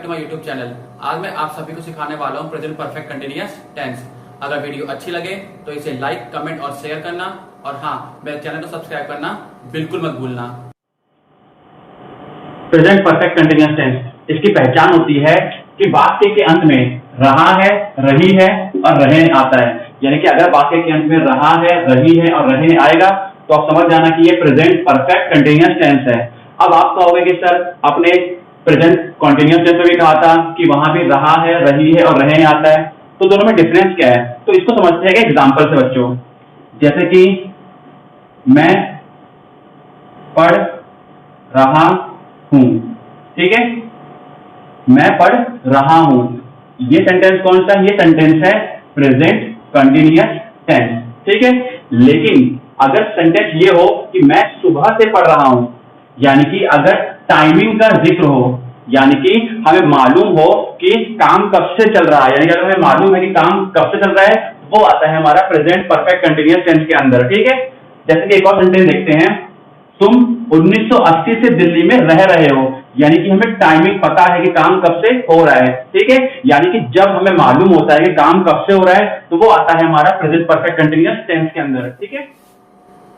To my YouTube channel. आज मैं आप सभी को सिखाने वाला हूँ प्रेजेंट परफेक्ट कंटिन्यूअस टेंस। अगर वीडियो अच्छी लगे तो इसे लाइक, कमेंट और शेयर करना, और हाँ, मेरे चैनल को सब्सक्राइब करना बिल्कुल मत भूलना। प्रेजेंट परफेक्ट कंटिन्यूअस टेंस इसकी पहचान होती है कि वाक्य के अंत में रहा है, रही है और रहने आता है। यानी कि अगर वाक्य के अंत में रहा है, रही है और रहने आएगा तो आप समझ जाना कि ये प्रेजेंट परफेक्ट कंटिन्यूअस टेंस है। अब आप कहोगे कि सर अपने प्रेजेंट कंटिन्यूअस टेंस में भी कहा था कि वहां भी रहा है, रही है और रहने आता है, तो दोनों में डिफरेंस क्या है? तो इसको समझते हैं एग्जाम्पल से बच्चों। जैसे कि मैं पढ़ रहा हूं, ठीक है, मैं पढ़ रहा हूं, ये सेंटेंस कौन सा? ये सेंटेंस है प्रेजेंट कंटिन्यूअस टेंस, ठीक है। लेकिन अगर सेंटेंस ये हो कि मैं सुबह से पढ़ रहा हूं, यानी कि अगर टाइमिंग का जिक्र हो, यानी कि हमें मालूम हो कि काम कब से चल रहा है, यानी कि अगर हमें मालूम है कि काम कब से चल रहा है, वो आता है हमारा प्रेजेंट परफेक्ट कंटिन्यूअस टेंस के अंदर, ठीक है। जैसे कि एक और सेंटेंस देखते हैं, तुम 1980 से दिल्ली में रह रहे हो, यानी कि हमें टाइमिंग पता है कि काम कब से हो रहा है, ठीक है। यानी कि जब हमें मालूम होता है कि काम कब से हो रहा है तो वो आता है हमारा प्रेजेंट परफेक्ट कंटिन्यूअस टेंस के अंदर, ठीक है।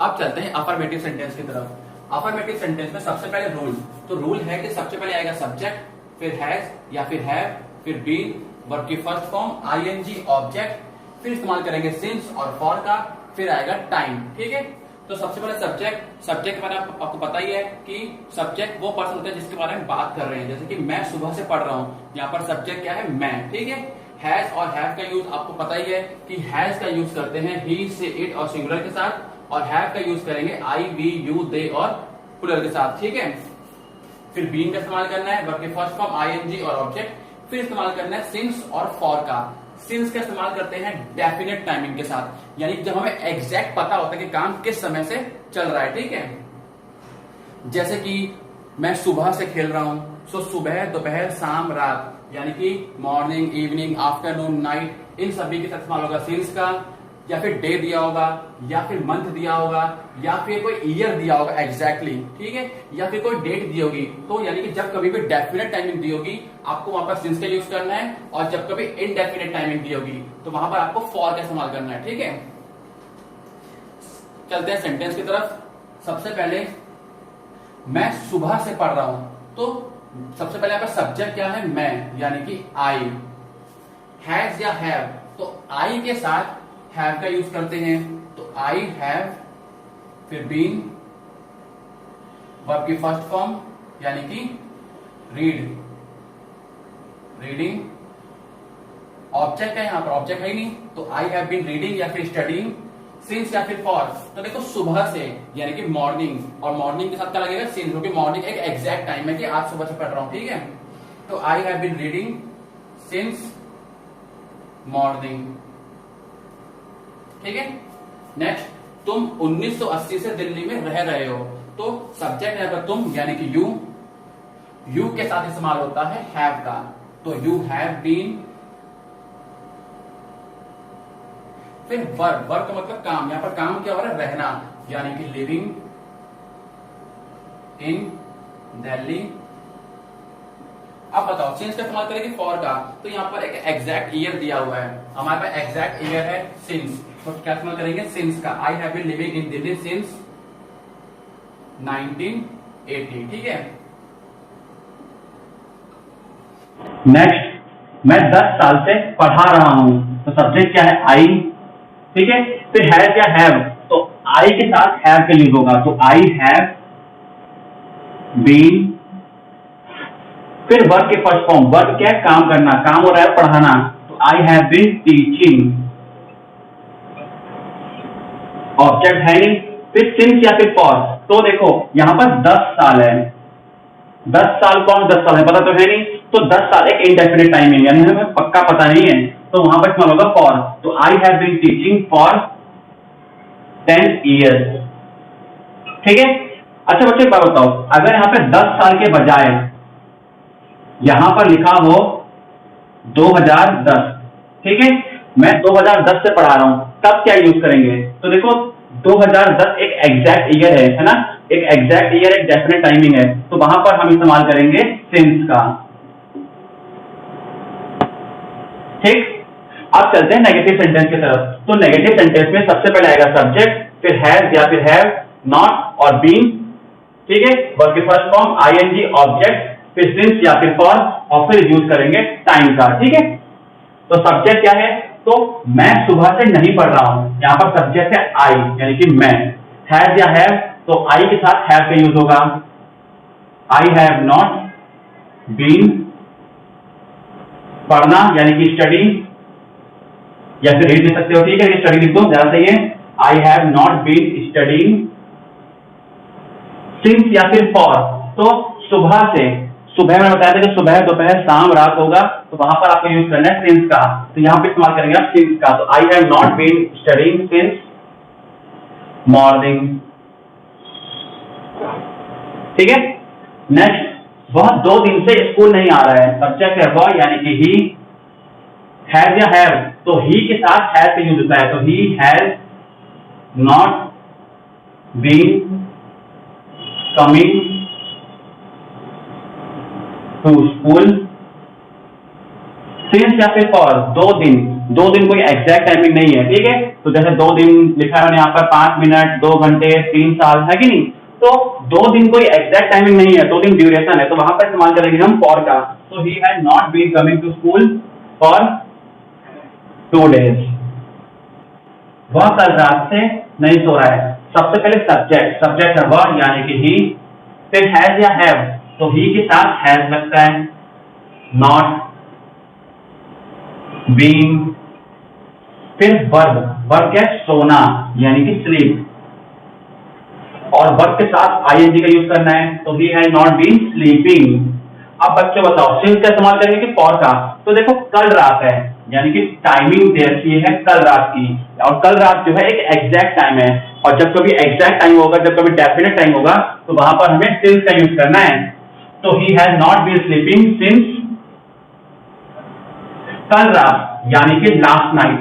अब चलते हैं अफर्मेटिव सेंटेंस की तरफ। अफर्मेटिव सेंटेंस में सबसे पहले रूल, तो रूल है कि सबसे पहले आएगा सब्जेक्ट, फिर हैज या फिर हैव, फिर बीन, वर्ब की फर्स्ट फॉर्म आईएनजी ऑब्जेक्ट, फिर इस्तेमाल करेंगे सिंस और फॉर का, फिर आएगा टाइम, ठीक है। तो सबसे पहले सब्जेक्ट। सब्जेक्ट के बारे में आपको पता ही है कि सब्जेक्ट वो पर्सन होता है जिसके बारे में बात कर रहे हैं। जैसे कि मैं सुबह से पढ़ रहा हूं, यहाँ पर सब्जेक्ट क्या है? मैं, ठीक है। हैज और हैव का यूज आपको पता ही है कि हैज का यूज करते हैं ही से, इट और सिंगुलर के साथ, और हैव का यूज करेंगे आई, वी, यू, दे और प्लूरल के साथ, ठीक है। फिर बीन का इस्तेमाल करना है, वर्ब की फर्स्ट फॉर्म आईएनजी और ऑब्जेक्ट, फिर इस्तेमाल करना है सिंस और फॉर का। सिंस का इस्तेमाल करते हैं डेफिनेट टाइमिंग के साथ, यानी जब हमें एग्जैक्ट पता होता है कि काम किस समय से चल रहा है, ठीक है। जैसे कि मैं सुबह से खेल रहा हूं, सो सुबह, दोपहर, शाम, रात, यानी कि मॉर्निंग, इवनिंग, आफ्टरनून, नाइट, इन सभी के साथ इस्तेमाल होगा सिंस का। या फिर डे दिया होगा, या फिर मंथ दिया होगा, या फिर कोई ईयर दिया होगा एग्जैक्टली, ठीक है, या फिर कोई डेट दी होगी, तो यानी कि जब कभी भी डेफिनेट टाइमिंग दी होगी आपको वहां पर सिंस का यूज करना है, और जब कभी इनडेफिनेट टाइमिंग दी होगी तो वहां पर आपको फॉर का इस्तेमाल करना है, ठीक है। चलते हैं सेंटेंस की तरफ। सबसे पहले मैं सुबह से पढ़ रहा हूं, तो सबसे पहले आपका सब्जेक्ट क्या है? मैं, यानी कि आई। हैज या हैव, तो आई के साथ हैव का यूज करते हैं, तो आई हैव, फिर बीन, वर्ब की फर्स्ट फॉर्म यानी कि रीड, रीडिंग, ऑब्जेक्ट है, यहां पर ऑब्जेक्ट है ही नहीं, तो आई हैव बीन रीडिंग या फिर स्टडीइंग, सिंस या फिर फॉर। तो देखो सुबह से यानी कि मॉर्निंग, और मॉर्निंग के साथ क्या लगेगा? सिंस, क्योंकि मॉर्निंग एक एग्जैक्ट टाइम है कि आज सुबह से पढ़ रहा हूं, ठीक है। तो I have been reading since morning, ठीक है। नेक्स्ट, तुम 1980 से दिल्ली में रह रहे हो, तो सब्जेक्ट है तुम, यानी कि यू, यू के साथ इस्तेमाल होता है हैव का, तो यू हैव बीन। फिर वर्ब, वर्ब का मतलब काम, यहां पर काम क्या हो रहा है? रहना, यानी कि लिविंग इन दिल्ली। अब बताओ सिंस का इस्तेमाल करेंगे फॉर का, तो यहां पर एक एग्जैक्ट ईयर दिया हुआ है, हमारे पास एग्जैक्ट ईयर है सिंस, तो क्या इस्तेमाल करेंगे? सिंस का। I have been living in Delhi since 1980, ठीक है। नेक्स्ट, मैं 10 साल से पढ़ा रहा हूं, तो सब्जेक्ट क्या है? आई, ठीक है। फिर हैज या हैव, तो आई के साथ हैव का यूज होगा, तो आई हैव बीन। फिर वर्ब के फर्स्ट फॉर्म, वर्ब क्या है? काम करना, काम हो रहा है पढ़ाना, तो I have been teaching, object है नहीं। फिर सिंस या फिर फॉर, तो देखो यहां पर 10 साल है, 10 साल कौन? 10 साल है पता तो है नहीं, तो 10 साल एक इनडेफिनेट टाइमिंग, यानी हमें पक्का पता नहीं है, तो वहां पर इस्तेमाल होगा फॉर, तो I have been teaching for 10 years, ठीक है। अच्छा बच्चे एक बात बताओ, अगर यहां पे 10 साल के बजाय यहां पर लिखा हो 2010, ठीक है, मैं 2010 से पढ़ा रहा हूं, तब क्या यूज करेंगे? तो देखो 2010 एक एग्जैक्ट ईयर है ना, एक एग्जैक्ट ईयर, एक डेफिनेट टाइमिंग है, तो वहां पर हम इस्तेमाल करेंगे सिंस का, ठीक, अब चलते हैं नेगेटिव सेंटेंस की तरफ। तो नेगेटिव सेंटेंस में सबसे पहले आएगा सब्जेक्ट, फिर हैज या फिर हैव, नॉट और बीन, ठीक है, वर्ब की फर्स्ट फॉर्म आईएनजी, ऑब्जेक्ट, फिर सिंस या फिर फॉर, और फिर यूज करेंगे टाइम का, ठीक है। तो सब्जेक्ट क्या है, तो मैं सुबह से नहीं पढ़ रहा हूं, यहां पर सब्जेक्ट है आई यानी कि मैं। हैज या हैव, तो आई के साथ हैव का यूज होगा, आई हैव नॉट बीन, पढ़ना यानी कि स्टडी, या फिर रीड लिख सकते हो, ठीक है, स्टडी लिख दो ज्यादा सही है। I have not been studying. Since या फिर फॉर, तो सुबह से, सुबह में बताया था कि सुबह, दोपहर, शाम, रात होगा, तो वहां पर आपको यूज करना है सिंस का, तो यहां पे इस्तेमाल करेंगे आप सिंस का। तो I have not been studying since morning, ठीक है। नेक्स्ट, वह 2 दिन से स्कूल नहीं आ रहा है, सब्जेक्ट है वह यानी कि ही। हैज या हैव, तो ही के साथ हैज का यूज होता है, तो he has not been coming to school. Since या फिर फॉर, 2 दिन कोई एग्जैक्ट टाइमिंग नहीं है, ठीक है। तो जैसे 2 दिन लिखा है यहाँ पर 5 मिनट, 2 घंटे, 3 साल, है कि नहीं। तो 2 दिन कोई एग्जैक्ट टाइमिंग नहीं है, 2 दिन ड्यूरेशन है, तो वहां पर इस्तेमाल करेंगे हम फॉर का। तो he has not been coming to school for 2 days। वह कल रात से नहीं सो रहा है। सबसे पहले सब्जेक्ट है वह यानी कि ही, फिर हैज या हैव, तो ही के साथ हैज लगता है, नॉट बीइंग, फिर वर्ब क्या है, सोना यानी कि स्लीप, और वर्ब के साथ आईएनजी का यूज करना है, तो he has not been sleeping. अब बच्चे बताओ सिंस का इस्तेमाल करेंगे कि फॉर का। तो देखो कल रात है यानी कि टाइमिंग देखी है कल रात की, और कल रात जो है एक एग्जैक्ट टाइम है, और जब कभी एग्जैक्ट टाइम होगा, जब कभी डेफिनेट टाइम होगा, तो वहां पर हमें सिंस का यूज करना है। तो he has not been sleeping since कल रात यानी कि लास्ट नाइट,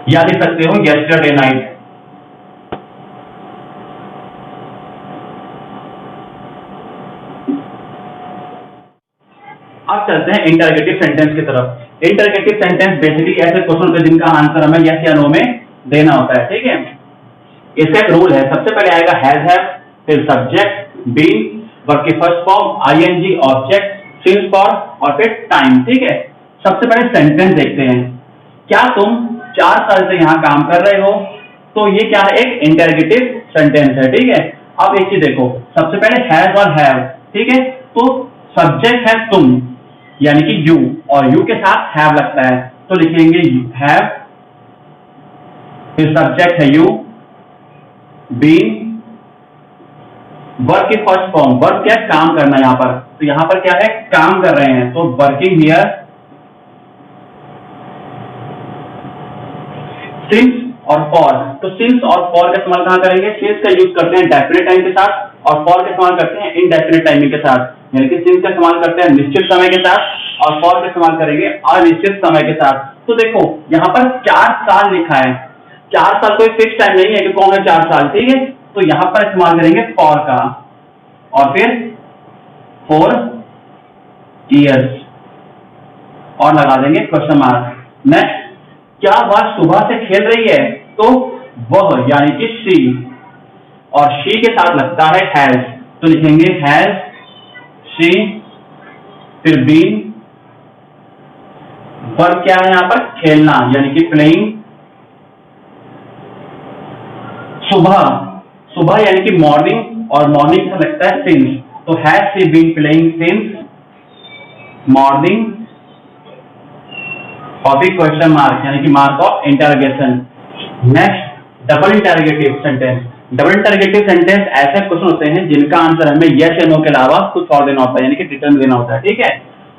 या लिख सकते हो यस्टरडे नाइट। अब चलते हैं इंटरगेटिव सेंटेंस की तरफ। इंटरगेटिव सेंटेंस बेसिकली ऐसे क्वेश्चन होते हैं जिनका आंसर हमें यस या नो में देना होता है, ठीक है। इसका एक रूल है, सबसे पहले आएगा हैज हैव, फिर सब्जेक्ट, बीन, वर्ब की first form ING, object, since for, और फिर टाइम, ठीक है। सबसे पहले सेंटेंस देखते हैं। क्या तुम 4 साल से यहाँ काम कर रहे हो? तो ये क्या है, एक इंटरगेटिव सेंटेंस है, ठीक है। अब एक चीज देखो, सबसे पहले हैज और हैव, ठीक है। तो सब्जेक्ट है तुम यानी कि यू, और यू के साथ हैव लगता है, तो लिखेंगे हैव, फिर सब्जेक्ट है यू, बीन, वर्ब की फर्स्ट फॉर्म, वर्ब क्या है, काम करना यहाँ पर, तो यहाँ पर क्या है, काम कर रहे हैं, तो वर्किंग हियर, सिंस और फॉर। तो सिंस और फॉर का इस्तेमाल कहां करेंगे, सिंस का यूज करते हैं डेफिनेट टाइम के साथ, और फॉर का इस्तेमाल करते हैं इनडेफिनेट टाइमिंग के साथ, यानी कि सिंस का इस्तेमाल करते हैं निश्चित समय के साथ, और फॉर का इस्तेमाल करेंगे अनिश्चित समय के साथ। तो देखो यहाँ पर 4 साल लिखा है, 4 साल कोई फिक्स टाइम नहीं है कि कौन है 4 साल, ठीक है। तो यहाँ पर इस्तेमाल करेंगे फॉर का, और फिर 4 years, और लगा देंगे क्वेश्चन मार्क। नेक्स्ट, क्या वह सुबह से खेल रही है? तो वह यानी कि शी, और शी के साथ लगता है हैज, तो लिखेंगे हैज शी, फिर बीन, वर्ब क्या है यहाँ पर, खेलना यानी कि प्लेइंग, सुबह यानी कि मॉर्निंग, और मॉर्निंग के साथ लगता है सिंस, तो has she been playing since morning, और फिर क्वेश्चन मार्क यानी कि mark of interrogation. Next, double interrogative sentence. Double interrogative sentence ऐसे क्वेश्चन होते हैं जिनका आंसर हमें यस या नो के अलावा कुछ और देना होता है, यानी कि रिटर्न देना होता है, ठीक है।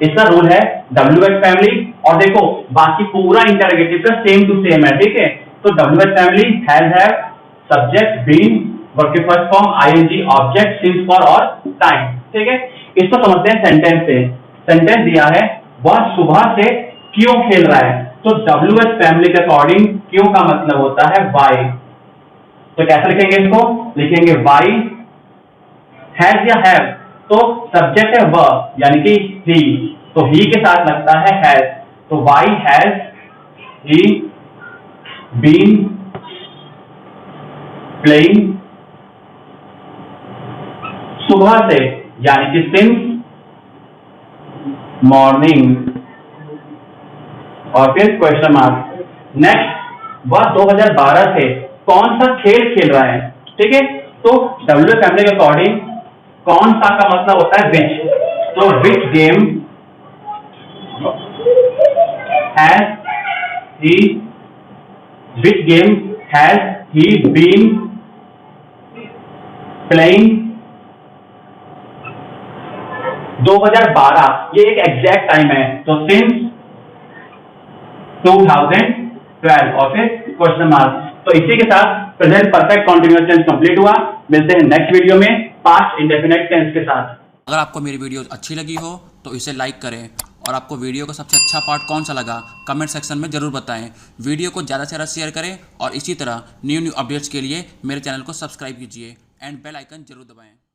इसका रूल है WH फैमिली, और देखो बाकी पूरा इंटरोगेटिव का सेम टू सेम है, ठीक है। तो WH family, has have, subject, been, verb की first form ING, object, since for, और टाइम, ठीक है। इसको समझते हैं सेंटेंस से। सेंटेंस दिया है, वह सुबह से क्यों खेल रहा है? तो WH फैमिली के अकॉर्डिंग क्यों का मतलब होता है वाई, तो कैसे लिखेंगे इसको, लिखेंगे वाई। हैज या हैव, तो सब्जेक्ट है वह यानी कि ही, तो ही के साथ लगता है हैज, तो why has he been playing, सुबह से यानी कि सिंस मॉर्निंग, और फिर क्वेश्चन मार्क। नेक्स्ट, वह 2012 से कौन सा खेल खेल रहा है, ठीक है। तो डब्ल्यू फैमिली के अकॉर्डिंग कौन सा का मतलब होता है विच, तो which game has he, which game has he been playing 2012, ये एक एग्जैक्ट टाइम है, तो सिंस 2012 और फिर क्वेश्चन मार्क। तो इसी के साथ present perfect continuous tense complete हुआ। मिलते हैं नेक्स्ट वीडियो में पास्ट इंडेफिनिट टेंस के साथ। अगर आपको मेरी वीडियो अच्छी लगी हो तो इसे लाइक करें, और आपको वीडियो का सबसे अच्छा पार्ट कौन सा लगा कमेंट सेक्शन में ज़रूर बताएं। वीडियो को ज़्यादा से ज़्यादा शेयर करें, और इसी तरह न्यू अपडेट्स के लिए मेरे चैनल को सब्सक्राइब कीजिए एंड बेल आइकन जरूर दबाएं।